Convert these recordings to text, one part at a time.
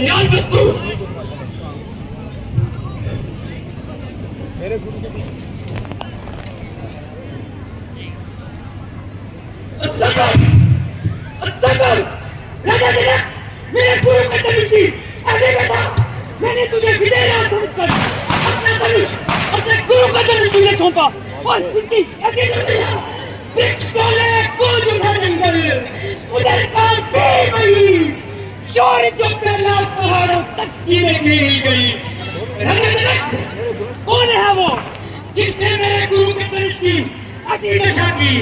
बेबुनियाद वस्तु। मेरे गुरु का धनुष अरे बेटा, मैंने तुझे विदेरा समझकर अपना धनुष अपने गुरु का धनुष तुझे सौंपा और इसकी ऐसी वृक्ष को ले कूद उठा जंगल, उधर काम पे गई चोर जो पहला पहाड़ों तक जीने मिल गई। कौन है वो जिसने मेरे गुरु के धनुष की ऐसी दशा की?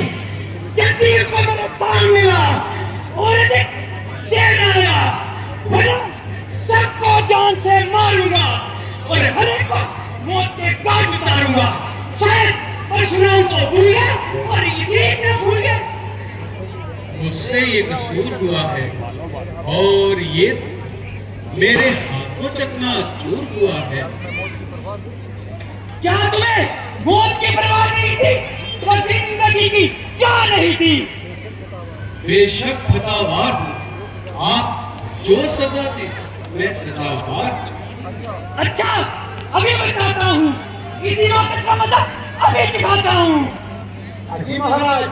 जब भी उसको मेरे सामने मिला और देर आया वरना सबको जान से मारूंगा और हर एक को मौत के घाट उतारूंगा। शायद परशुराम को भूल गया और इसलिए न भूल गया। मुझसे ये कसूर हुआ है और ये मेरे हाथों चकना चूर हुआ है। क्या तुम्हें मौत की परवाह नहीं थी तो जिंदगी की क्या नहीं थी? बेशक खतावार हूँ, आप जो सजा दे मैं सजावार। अच्छा, अभी बताता हूँ, इसी वक्त का मजा अभी दिखाता हूँ। अजी महाराज,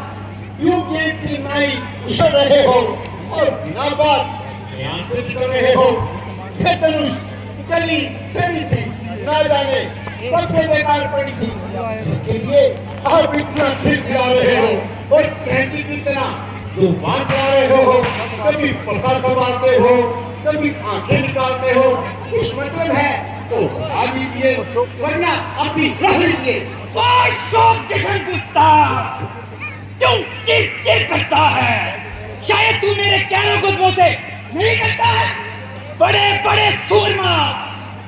क्यों इतनी नाई उछल रहे हो और बिना बात ध्यान से निकल रहे हो? ये धनुष गली से नहीं थी, ना जाने कब से बेकार पड़ी थी, जिसके लिए आप इतना फिर ला रहे हो और कैंची की तरह जो बांट ला रहे हो, कभी पसा संभालते हो, कभी आंखें निकालते हो। कुछ मतलब है तो बता दीजिए, वरना अपनी रह लीजिए। और शौक जखन गुस्ताख क्यों चीख चीख करता है? शायद तू मेरे कहने गुस्सों से नहीं करता है। बड़े बड़े सूरमा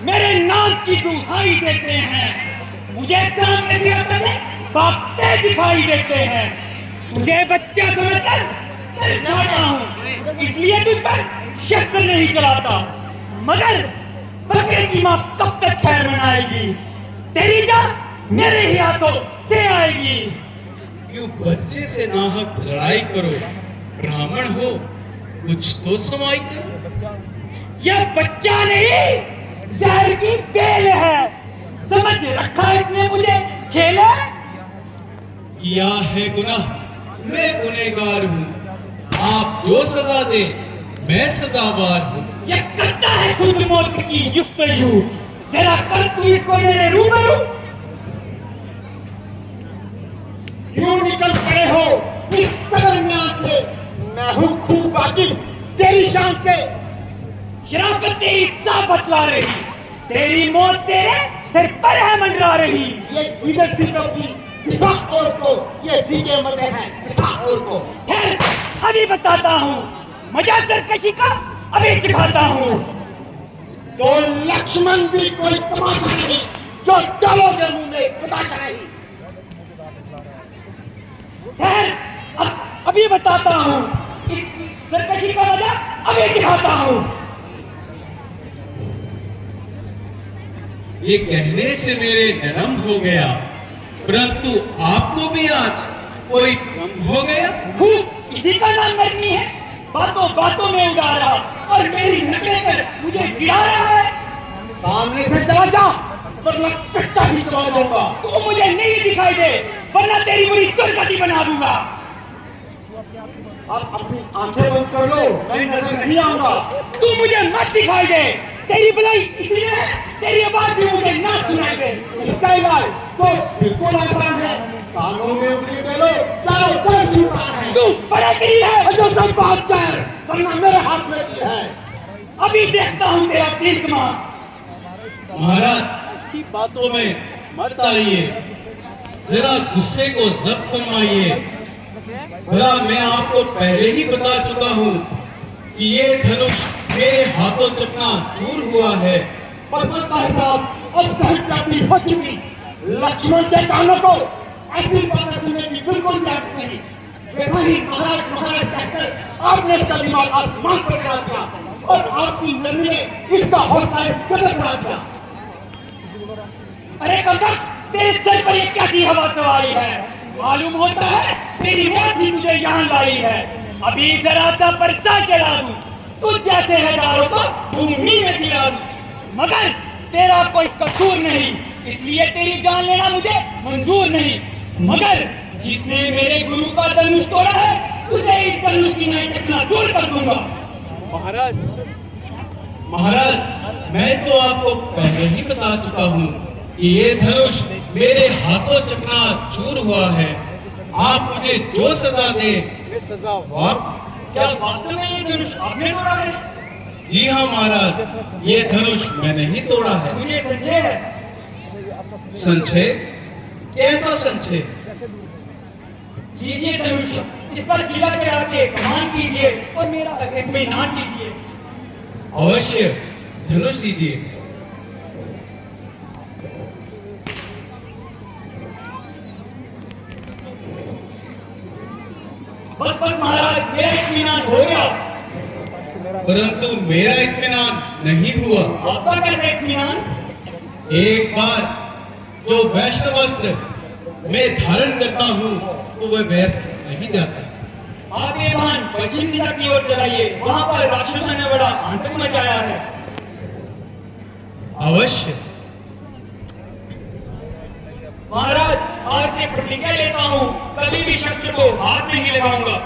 मेरे नाम की दुहाई देते हैं, मुझे सामने से अपने बातें दिखाई देते हैं। तुझे बच्चा समझकर दर्शाता हूँ, इसलिए तुझ पर शस्त्र नहीं चलाता। मगर बकरे की माँ कब तक खैर मनाएगी? तेरी जान मेरे ही हाथों से आएगी। क्यों बच्चे से नाहक लड़ाई करो? ब्राह्मण हो, कुछ तो समाई करो। यह बच्चा नहीं, जहर की बेल है। समझ रखा इसने मुझे खेला। किया है गुनाह, मैं गुनहगार हूँ। आप जो सजा दे मैं सजावार हूँ। यह करता है खुद मौत की गुफ्तगू। जरा कर तू इसको मेरे रूबरू। क्यों निकल पड़े हो इस दरमियान से? मैं हूँ खूब वाकिफ तेरी शान से। शराफत तेरी साफ बतला रही, तेरी मौत तेरे सिर पर है मंडरा रही। ये इधर सी टोपी दिखा और को, ये सीखे मजे हैं दिखा और को। ठहर, अभी बताता हूँ, मजा सरकशी का अभी दिखाता हूँ। तो लक्ष्मण भी कोई तमाशा नहीं जो डालोगे मुंह में बताता नहीं। ठहर, अभी बताता हूँ, इस सरकशी का मजा अभी दिखाता हूँ। ये कहने से मेरे नरम हो गया, परंतु आपको भी आज कोई गम हो गया। खूब इसी का नाम नरमी है। बातों बातों में उड़ा रहा और मेरी नकल कर मुझे गिरा रहा है। सामने से चला जा वरना कच्चा ही चला दूंगा। तू मुझे नहीं दिखाई दे वरना तेरी बुरी दुर्गति बना दूंगा। अब अपनी आंखें बंद कर लो, मैं नजर नहीं आऊंगा। तू मुझे मत दिखाई दे, तेरी भलाई इसलिए है, तेरी आवाज भी मुझे ना सुनाई दे। इसका इलाज तो बिल्कुल आसान है, कानों में उंगली दे लो, चारों तरफ इंसान है। तू बड़ा तेरी है जो सब बात कर, वरना मेरे हाथ में भी है। अभी देखता हूँ तेरा तीर्कमा। महाराज, इसकी बातों में मत आइए, जरा गुस्से को जब्त फरमाइए। भला मैं आपको पहले ही बता चुका हूँ कि ये धनुष मेरे हाथों चकना चूर हुआ है। बस भाई साहब, अब सहमति हो चुकी। लक्ष्मण के कानों को ऐसी बातें सुनने की बिल्कुल जरूरत नहीं। देखा ही महाराज कहकर आपने इसका दिमाग आसमान पर चढ़ा दिया और आपकी नरमी ने इसका हौसला कदर बढ़ा दिया। अरे कमबख्त, तेरे सर पर ये कैसी हवा सवारी है? मालूम होता है तेरी मौत ही मुझे यहाँ लाई है। अभी जरा सा परसा चला दूं तुझ जैसे हजारों को भूमि में गिरा दूं। मगर तेरा कोई कसूर नहीं, इसलिए तेरी जान लेना मुझे मंजूर नहीं। मगर जिसने मेरे गुरु का धनुष तोड़ा है, उसे इस धनुष की मैं चकनाचूर कर दूंगा। महाराज, महाराज, मैं तो आपको पहले ही बता चुका हूँ कि ये धनुष मेरे हाथों चकनाचूर हुआ है। आप मुझे जो सजा दे सजा। और क्या वास्तव में ये धनुष आपने तोड़ा है? जी हाँ महाराज, ये धनुष मैंने ही तोड़ा है। मुझे संशय है। संशय? कैसा संशय? लीजिए धनुष, इस पर चिल्ला चढ़ा के प्रमाण कीजिए और मेरा इत्मीनान कीजिए। अवश्य, धनुष दीजिए। बस बस महाराज, मेरा इत्मीनान हो गया। परंतु मेरा इत्मीनान नहीं हुआ। आपका कैसा इत्मीनान? एक बार जो वैष्णव वस्त्र मैं धारण करता हूँ तो वह व्यर्थ नहीं जाता। आप ये वाहन पश्चिम दिशा की ओर चलाइए, वहां पर राक्षसों ने बड़ा आतंक मचाया है। अवश्य। महाराज, आज से प्रतिज्ञा लेता हूँ, कभी भी शस्त्र को हाथ नहीं लगाऊंगा।